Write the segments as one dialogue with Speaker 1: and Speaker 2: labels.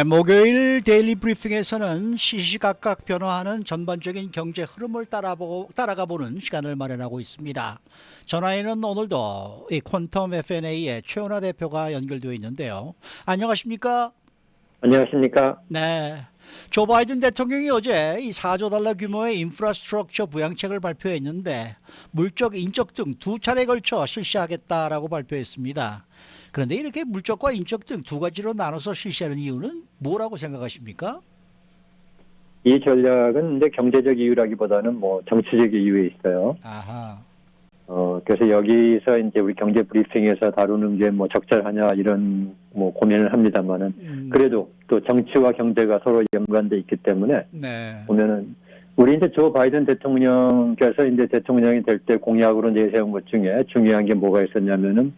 Speaker 1: 목요일 데일리 브리핑에서는 시시각각 변화하는 전반적인 경제 흐름을 따라가 보는 시간을 마련하고 있습니다. 전화에는 오늘도 이 퀀텀 FNA의 최원하 대표가 연결되어 있는데요. 안녕하십니까?
Speaker 2: 안녕하십니까?
Speaker 1: 네. 조 바이든 대통령이 어제 이 4조 달러 규모의 인프라스트럭처 부양책을 발표했는데 물적, 인적 등 두 차례에 걸쳐 실시하겠다라고 발표했습니다. 그런데 이렇게 물적과 인적 등 두 가지로 나눠서 실시하는 이유는 뭐라고 생각하십니까?
Speaker 2: 이 전략은 이제 경제적 이유라기보다는 뭐 정치적 이유에 있어요.
Speaker 1: 아하.
Speaker 2: 그래서 여기서 이제 우리 경제 브리핑에서 다루는 게 뭐 적절하냐 이런 뭐 고민을 합니다만은 그래도 또 정치와 경제가 서로 연관돼 있기 때문에
Speaker 1: 네.
Speaker 2: 보면은 우리 이제 조 바이든 대통령께서 이제 대통령이 될 때 공약으로 내세운 것 중에 중요한 게 뭐가 있었냐면은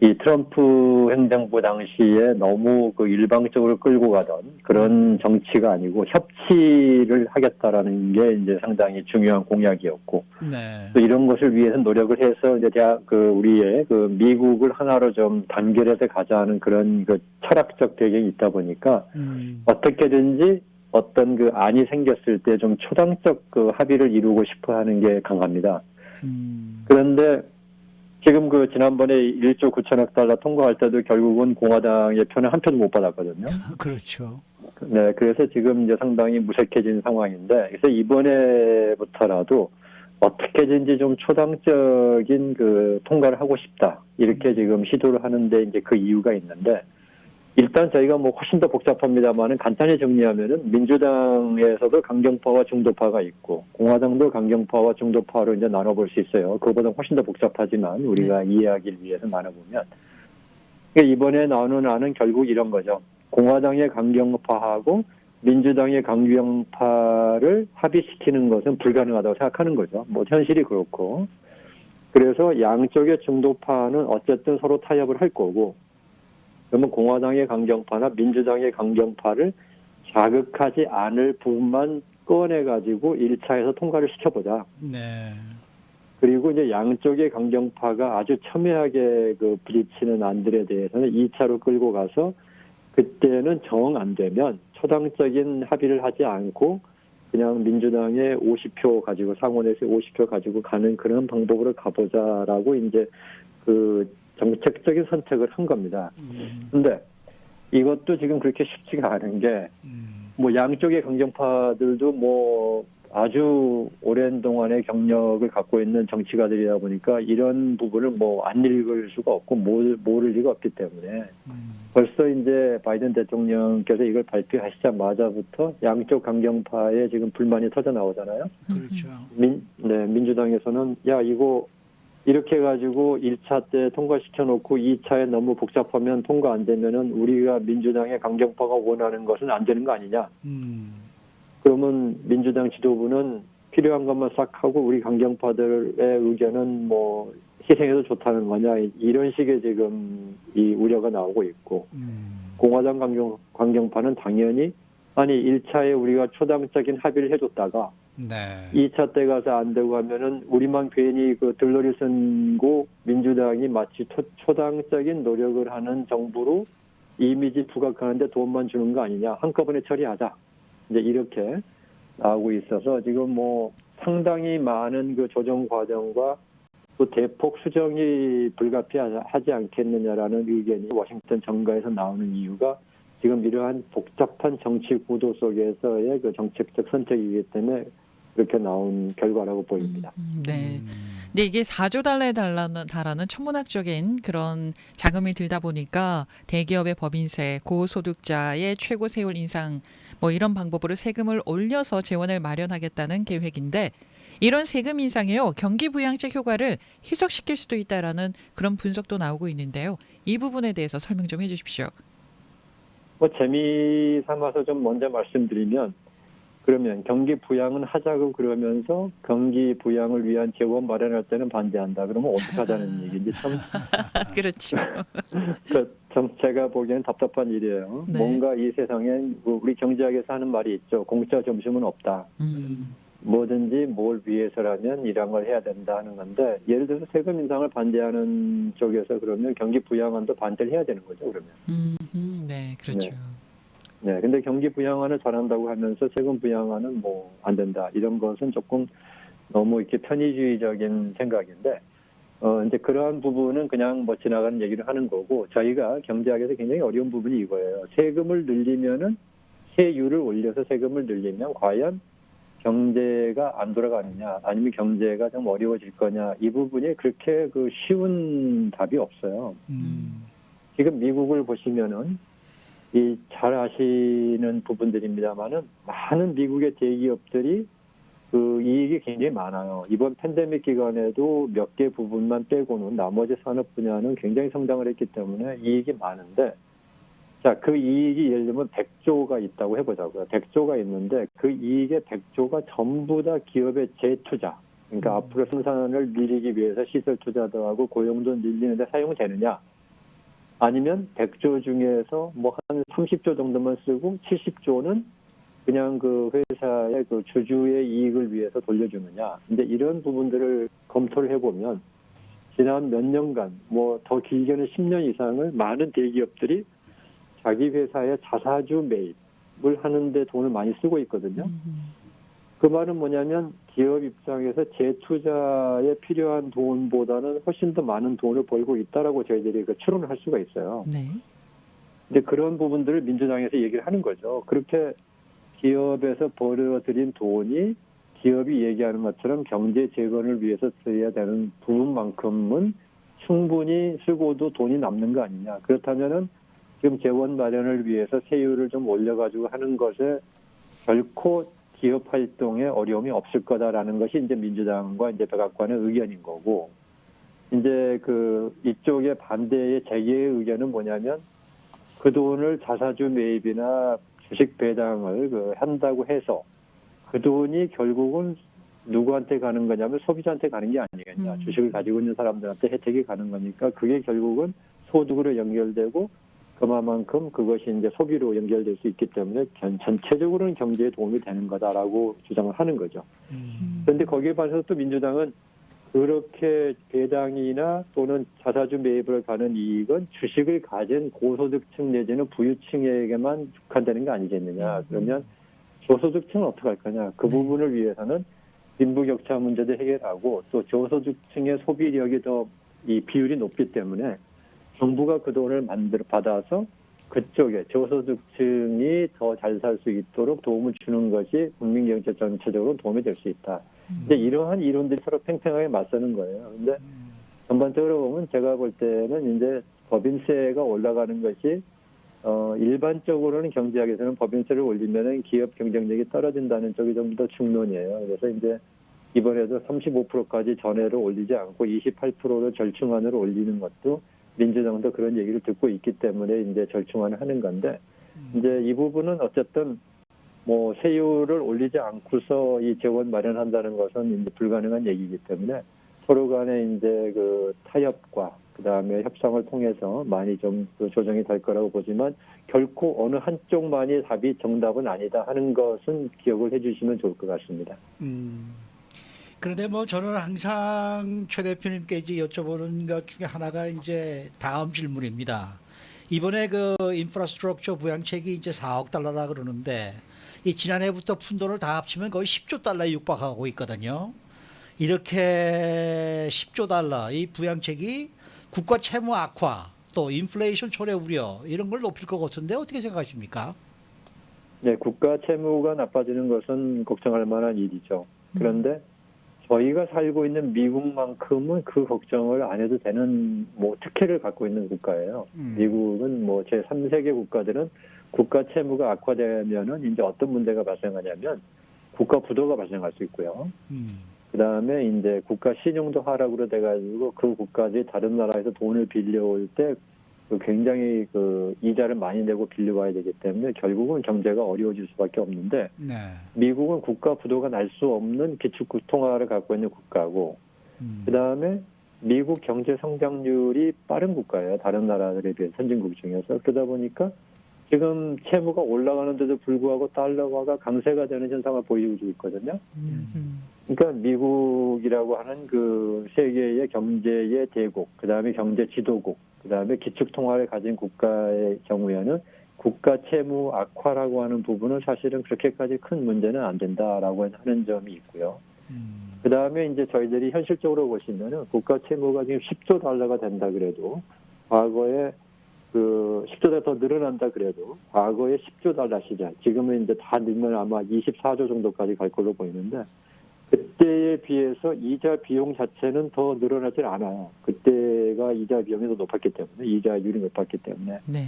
Speaker 2: 이 트럼프 행정부 당시에 너무 그 일방적으로 끌고 가던 그런 정치가 아니고 협치를 하겠다라는 게 이제 상당히 중요한 공약이었고
Speaker 1: 네.
Speaker 2: 또 이런 것을 위해서 노력을 해서 이제 우리의 그 미국을 하나로 좀 단결해서 가자는 그런 그 철학적 배경이 있다 보니까 어떻게든지 어떤 그 안이 생겼을 때 좀 초당적 그 합의를 이루고 싶어 하는 게 강합니다. 그런데 지금 그 지난번에 1조 9천억 달러 통과할 때도 결국은 공화당의 표는 한 표도 못 받았거든요.
Speaker 1: 그렇죠.
Speaker 2: 네, 그래서 지금 이제 상당히 무색해진 상황인데, 그래서 이번에부터라도 어떻게든지 좀 초당적인 그 통과를 하고 싶다. 이렇게 지금 시도를 하는데 이제 그 이유가 있는데, 일단 저희가 뭐 훨씬 더 복잡합니다만은 간단히 정리하면은 민주당에서도 강경파와 중도파가 있고 공화당도 강경파와 중도파로 이제 나눠볼 수 있어요. 그거보다 훨씬 더 복잡하지만 우리가 이해하기 위해서 나눠보면 그러니까 이번에 나오는 안은 결국 이런 거죠. 공화당의 강경파하고 민주당의 강경파를 합의시키는 것은 불가능하다고 생각하는 거죠. 뭐 현실이 그렇고 그래서 양쪽의 중도파는 어쨌든 서로 타협을 할 거고 그러면 공화당의 강경파나 민주당의 강경파를 자극하지 않을 부분만 꺼내가지고 1차에서 통과를 시켜보자.
Speaker 1: 네.
Speaker 2: 그리고 이제 양쪽의 강경파가 아주 첨예하게 그 부딪히는 안들에 대해서는 2차로 끌고 가서 그때는 정 안 되면 초당적인 합의를 하지 않고 그냥 민주당의 50표 가지고 상원에서 50표 가지고 가는 그런 방법으로 가보자라고 이제 그 정책적인 선택을 한 겁니다. 근데 이것도 지금 그렇게 쉽지가 않은 게 뭐 양쪽의 강경파들도 뭐 아주 오랜 동안의 경력을 갖고 있는 정치가들이다 보니까 이런 부분을 뭐 안 읽을 수가 없고 모를 리가 없기 때문에 벌써 이제 바이든 대통령께서 이걸 발표하시자마자부터 양쪽 강경파에 지금 불만이 터져 나오잖아요.
Speaker 1: 그렇죠.
Speaker 2: 민주당에서는 야 이거 이렇게 해가지고 1차 때 통과시켜 놓고 2차에 너무 복잡하면 통과 안 되면은 우리가 민주당의 강경파가 원하는 것은 안 되는 거 아니냐. 그러면 민주당 지도부는 필요한 것만 싹 하고 우리 강경파들의 의견은 뭐 희생해도 좋다는 거냐. 이런 식의 지금 이 우려가 나오고 있고 공화당 강경파는 당연히 아니 1차에 우리가 초당적인 합의를 해줬다가
Speaker 1: 네.
Speaker 2: 2차 때 가서 안 되고 하면은 우리만 괜히 그 들러리 쓴고 민주당이 마치 초당적인 노력을 하는 정부로 이미지 부각하는데 도움만 주는 거 아니냐. 한꺼번에 처리하자. 이제 이렇게 나오고 있어서 지금 뭐 상당히 많은 그 조정 과정과 또 대폭 수정이 불가피하지 않겠느냐라는 의견이 워싱턴 정가에서 나오는 이유가 지금 이러한 복잡한 정치 구도 속에서의 그 정책적 선택이기 때문에 그렇게 나온 결과라고 보입니다.
Speaker 3: 네. 근데 이게 4조 달러에 달하는 천문학적인 그런 자금이 들다 보니까 대기업의 법인세, 고소득자의 최고 세율 인상 뭐 이런 방법으로 세금을 올려서 재원을 마련하겠다는 계획인데 이런 세금 인상이요 경기 부양책 효과를 희석시킬 수도 있다라는 그런 분석도 나오고 있는데요. 이 부분에 대해서 설명 좀 해주십시오.
Speaker 2: 뭐 재미 삼아서 좀 먼저 말씀드리면 그러면 경기 부양은 하자고 그러면서 경기 부양을 위한 재원 마련할 때는 반대한다. 그러면 어떻게 하자는 얘기인지 참
Speaker 3: 그렇죠.
Speaker 2: 참 제가 보기에는 답답한 일이에요.
Speaker 3: 네.
Speaker 2: 뭔가 이 세상엔 우리 경제학에서 하는 말이 있죠. 공짜 점심은 없다. 뭐든지 뭘 위해서라면 이런 걸 해야 된다 하는 건데 예를 들어서 세금 인상을 반대하는 쪽에서 그러면 경기 부양안도 반대를 해야 되는 거죠. 그러면.
Speaker 3: 네, 그렇죠.
Speaker 2: 네. 네, 근데 경기 부양화를 잘한다고 하면서 세금 부양화는 뭐 안 된다. 이런 것은 조금 너무 이렇게 편의주의적인 생각인데, 이제 그러한 부분은 그냥 뭐 지나가는 얘기를 하는 거고, 저희가 경제학에서 굉장히 어려운 부분이 이거예요. 세금을 늘리면은 세율을 올려서 세금을 늘리면 과연 경제가 안 돌아가느냐, 아니면 경제가 좀 어려워질 거냐, 이 부분이 그렇게 그 쉬운 답이 없어요. 지금 미국을 보시면은 이 잘 아시는 부분들입니다만은 많은 미국의 대기업들이 그 이익이 굉장히 많아요. 이번 팬데믹 기간에도 몇 개 부분만 빼고는 나머지 산업 분야는 굉장히 성장을 했기 때문에 이익이 많은데, 자, 그 이익이 예를 들면 100조가 있다고 해보자고요. 100조가 있는데 그 이익의 100조가 전부 다 기업의 재투자. 그러니까 앞으로 생산을 늘리기 위해서 시설 투자도 하고 고용도 늘리는데 사용되느냐? 아니면 100조 중에서 뭐 한 30조 정도만 쓰고 70조는 그냥 그 회사의 그 주주의 이익을 위해서 돌려주느냐. 근데 이런 부분들을 검토를 해보면 지난 몇 년간 뭐 더 길게는 10년 이상을 많은 대기업들이 자기 회사의 자사주 매입을 하는데 돈을 많이 쓰고 있거든요. 그 말은 뭐냐면 기업 입장에서 재투자에 필요한 돈보다는 훨씬 더 많은 돈을 벌고 있다라고 저희들이 그 추론을 할 수가 있어요.
Speaker 3: 네.
Speaker 2: 근데 그런 부분들을 민주당에서 얘기를 하는 거죠. 그렇게 기업에서 벌어들인 돈이 기업이 얘기하는 것처럼 경제 재건을 위해서 써야 되는 부분만큼은 충분히 쓰고도 돈이 남는 거 아니냐. 그렇다면은 지금 재원 마련을 위해서 세율을 좀 올려가지고 하는 것에 결코 기업 활동에 어려움이 없을 거다라는 것이 이제 민주당과 이제 백악관의 의견인 거고, 이제 그 이쪽의 반대의 재계의 의견은 뭐냐면 그 돈을 자사주 매입이나 주식 배당을 한다고 해서 그 돈이 결국은 누구한테 가는 거냐면 소비자한테 가는 게 아니겠냐. 주식을 가지고 있는 사람들한테 혜택이 가는 거니까 그게 결국은 소득으로 연결되고 그만큼 그것이 이제 소비로 연결될 수 있기 때문에 전체적으로는 경제에 도움이 되는 거다라고 주장을 하는 거죠. 그런데 거기에 반해서 또 민주당은 그렇게 배당이나 또는 자사주 매입을 가는 이익은 주식을 가진 고소득층 내지는 부유층에게만 국한되는 거 아니겠느냐. 그러면 저소득층은 어떻게 할 거냐. 그 부분을 위해서는 빈부격차 문제도 해결하고 또 저소득층의 소비력이 더 이 비율이 높기 때문에 정부가 그 돈을 받아서 그쪽에 저소득층이 더 잘 살 수 있도록 도움을 주는 것이 국민 경제 전체적으로 도움이 될 수 있다. 근데 이러한 이론들이 서로 팽팽하게 맞서는 거예요. 근데 전반적으로 보면 제가 볼 때는 이제 법인세가 올라가는 것이 일반적으로는 경제학에서는 법인세를 올리면은 기업 경쟁력이 떨어진다는 쪽이 좀 더 중론이에요. 그래서 이제 이번에도 35%까지 전해로 올리지 않고 28%를 절충안으로 올리는 것도 민주당도 그런 얘기를 듣고 있기 때문에 이제 절충안을 하는 건데, 이제 이 부분은 어쨌든 뭐 세율을 올리지 않고서 이 재원 마련한다는 것은 이제 불가능한 얘기이기 때문에 서로 간에 이제 그 타협과 그다음에 협상을 통해서 많이 좀 조정이 될 거라고 보지만 결코 어느 한쪽만이 답이 정답은 아니다 하는 것은 기억을 해주시면 좋을 것 같습니다.
Speaker 1: 그런데 뭐 저는 항상 최 대표님께 이제 여쭤보는 것 중에 하나가 이제 다음 질문입니다. 이번에 그 인프라스트럭처 부양책이 이제 4억 달러라 그러는데 이 지난해부터 푼 돈을 다 합치면 거의 10조 달러에 육박하고 있거든요. 이렇게 10조 달러 이 부양책이 국가 채무 악화 또 인플레이션 초래 우려 이런 걸 높일 것 같은데 어떻게 생각하십니까?
Speaker 2: 네, 국가 채무가 나빠지는 것은 걱정할 만한 일이죠. 그런데 저희가 살고 있는 미국만큼은 그 걱정을 안 해도 되는 뭐 특혜를 갖고 있는 국가예요. 미국은 뭐 제3세계 국가들은 국가 채무가 악화되면은 이제 어떤 문제가 발생하냐면 국가 부도가 발생할 수 있고요. 그다음에 이제 국가 신용도 하락으로 돼가지고 그 국가들이 다른 나라에서 돈을 빌려올 때 굉장히 그 이자를 많이 내고 빌려와야 되기 때문에 결국은 경제가 어려워질 수밖에 없는데,
Speaker 1: 네.
Speaker 2: 미국은 국가 부도가 날 수 없는 기축 통화를 갖고 있는 국가고, 그다음에 미국 경제 성장률이 빠른 국가예요. 다른 나라들에 비해 선진국 중에서. 그러다 보니까 지금 채무가 올라가는데도 불구하고 달러화가 강세가 되는 현상을 보이고 있거든요. 그러니까 미국이라고 하는 그 세계의 경제의 대국, 그다음에 경제 지도국, 그다음에 기축 통화를 가진 국가의 경우에는 국가 채무 악화라고 하는 부분은 사실은 그렇게까지 큰 문제는 안 된다라고 하는 점이 있고요. 그 다음에 이제 저희들이 현실적으로 보시면은 국가 채무가 지금 10조 달러가 된다 그래도 과거에 그 10조 달러 더 늘어난다 그래도 과거에 10조 달러 시장 지금은 이제 다 늘면 아마 24조 정도까지 갈 걸로 보이는데 그때에 비해서 이자 비용 자체는 더 늘어나질 않아요. 그때가 이자 비용이 더 높았기 때문에 이자율이 높았기 때문에
Speaker 3: 네.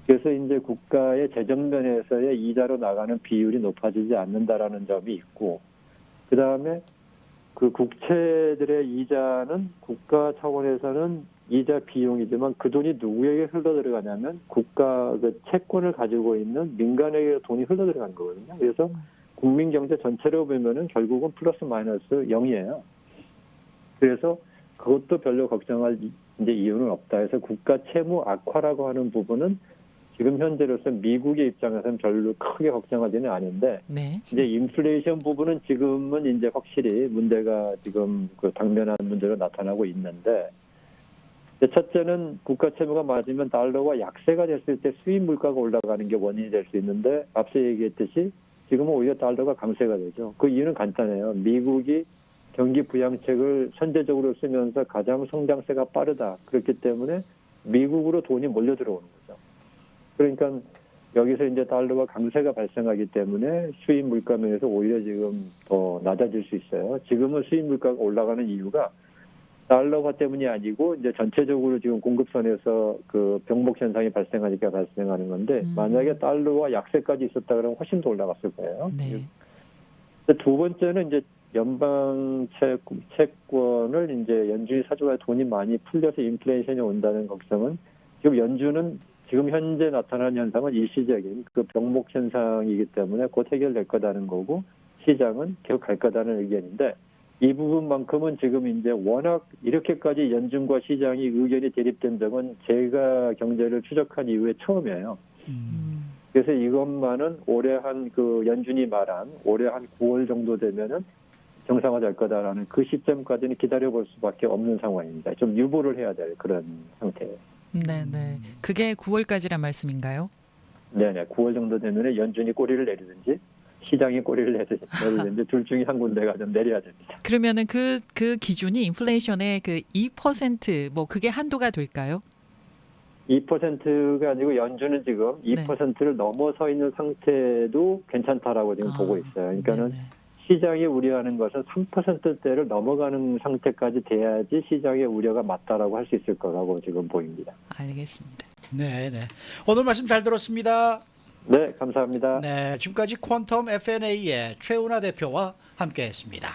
Speaker 2: 그래서 이제 국가의 재정 면에서의 이자로 나가는 비율이 높아지지 않는다라는 점이 있고 그 다음에 그 국채들의 이자는 국가 차원에서는 이자 비용이지만 그 돈이 누구에게 흘러 들어가냐면 국가 그 채권을 가지고 있는 민간에게 돈이 흘러 들어간 거거든요. 그래서 국민 경제 전체로 보면은 결국은 플러스 마이너스 0이에요. 그래서 그것도 별로 걱정할 이제 이유는 없다 해서 국가 채무 악화라고 하는 부분은 지금 현재로서 미국의 입장에서는 별로 크게 걱정하지는 않은데
Speaker 3: 네.
Speaker 2: 이제 인플레이션 부분은 지금은 이제 확실히 문제가 지금 그 당면한 문제로 나타나고 있는데 첫째는 국가 채무가 맞으면 달러가 약세가 됐을 때 수입 물가가 올라가는 게 원인이 될 수 있는데 앞서 얘기했듯이 지금은 오히려 달러가 강세가 되죠. 그 이유는 간단해요. 미국이 경기 부양책을 선제적으로 쓰면서 가장 성장세가 빠르다. 그렇기 때문에 미국으로 돈이 몰려 들어오는 거죠. 그러니까 여기서 이제 달러가 강세가 발생하기 때문에 수입 물가 면에서 오히려 지금 더 낮아질 수 있어요. 지금은 수입 물가가 올라가는 이유가 달러화 때문이 아니고 이제 전체적으로 지금 공급선에서 그 병목 현상이 발생하니까 발생하는 건데 만약에 달러와 약세까지 있었다 그러면 훨씬 더 올라갔을 거예요.
Speaker 3: 네.
Speaker 2: 두 번째는 이제 연방 채권을 이제 연준이 사주가 돈이 많이 풀려서 인플레이션이 온다는 걱정은 지금 연준은 지금 현재 나타나는 현상은 일시적인 그 병목 현상이기 때문에 곧 해결될 거다는 거고 시장은 계속 갈 거다는 의견인데 이 부분만큼은 지금 이제 워낙 이렇게까지 연준과 시장이 의견이 대립된 적은 제가 경제를 추적한 이후에 처음이에요. 그래서 이것만은 올해 한 그 연준이 말한 올해 한 9월 정도 되면은 정상화될 거다라는 그 시점까지는 기다려볼 수밖에 없는 상황입니다. 좀 유보를 해야 될 그런 상태예요.
Speaker 3: 네. 그게 9월까지란 말씀인가요?
Speaker 2: 네네. 9월 정도 되면은 연준이 꼬리를 내리든지 시장이 꼬리를 내리든지 둘 중에 한 군데가 좀 내려야 됩니다.
Speaker 3: 그러면은 그 기준이 인플레이션의 그 2% 뭐 그게 한도가 될까요?
Speaker 2: 2%가 아니고 연준은 지금
Speaker 3: 네.
Speaker 2: 2%를 넘어서 있는 상태도 괜찮다라고 지금 보고 있어요. 그러니까는
Speaker 3: 네네. 시장이
Speaker 2: 시장이 우려하는 것은 3%대를 넘어가는 상태까지 돼야지 시장의 우려가 맞다라고 할 수 있을 거라고 지금 보입니다.
Speaker 3: 알겠습니다.
Speaker 1: 네. 오늘 말씀 잘 들었습니다.
Speaker 2: 네, 감사합니다.
Speaker 1: 네, 지금까지 퀀텀 FNA의 최은하 대표와 함께했습니다.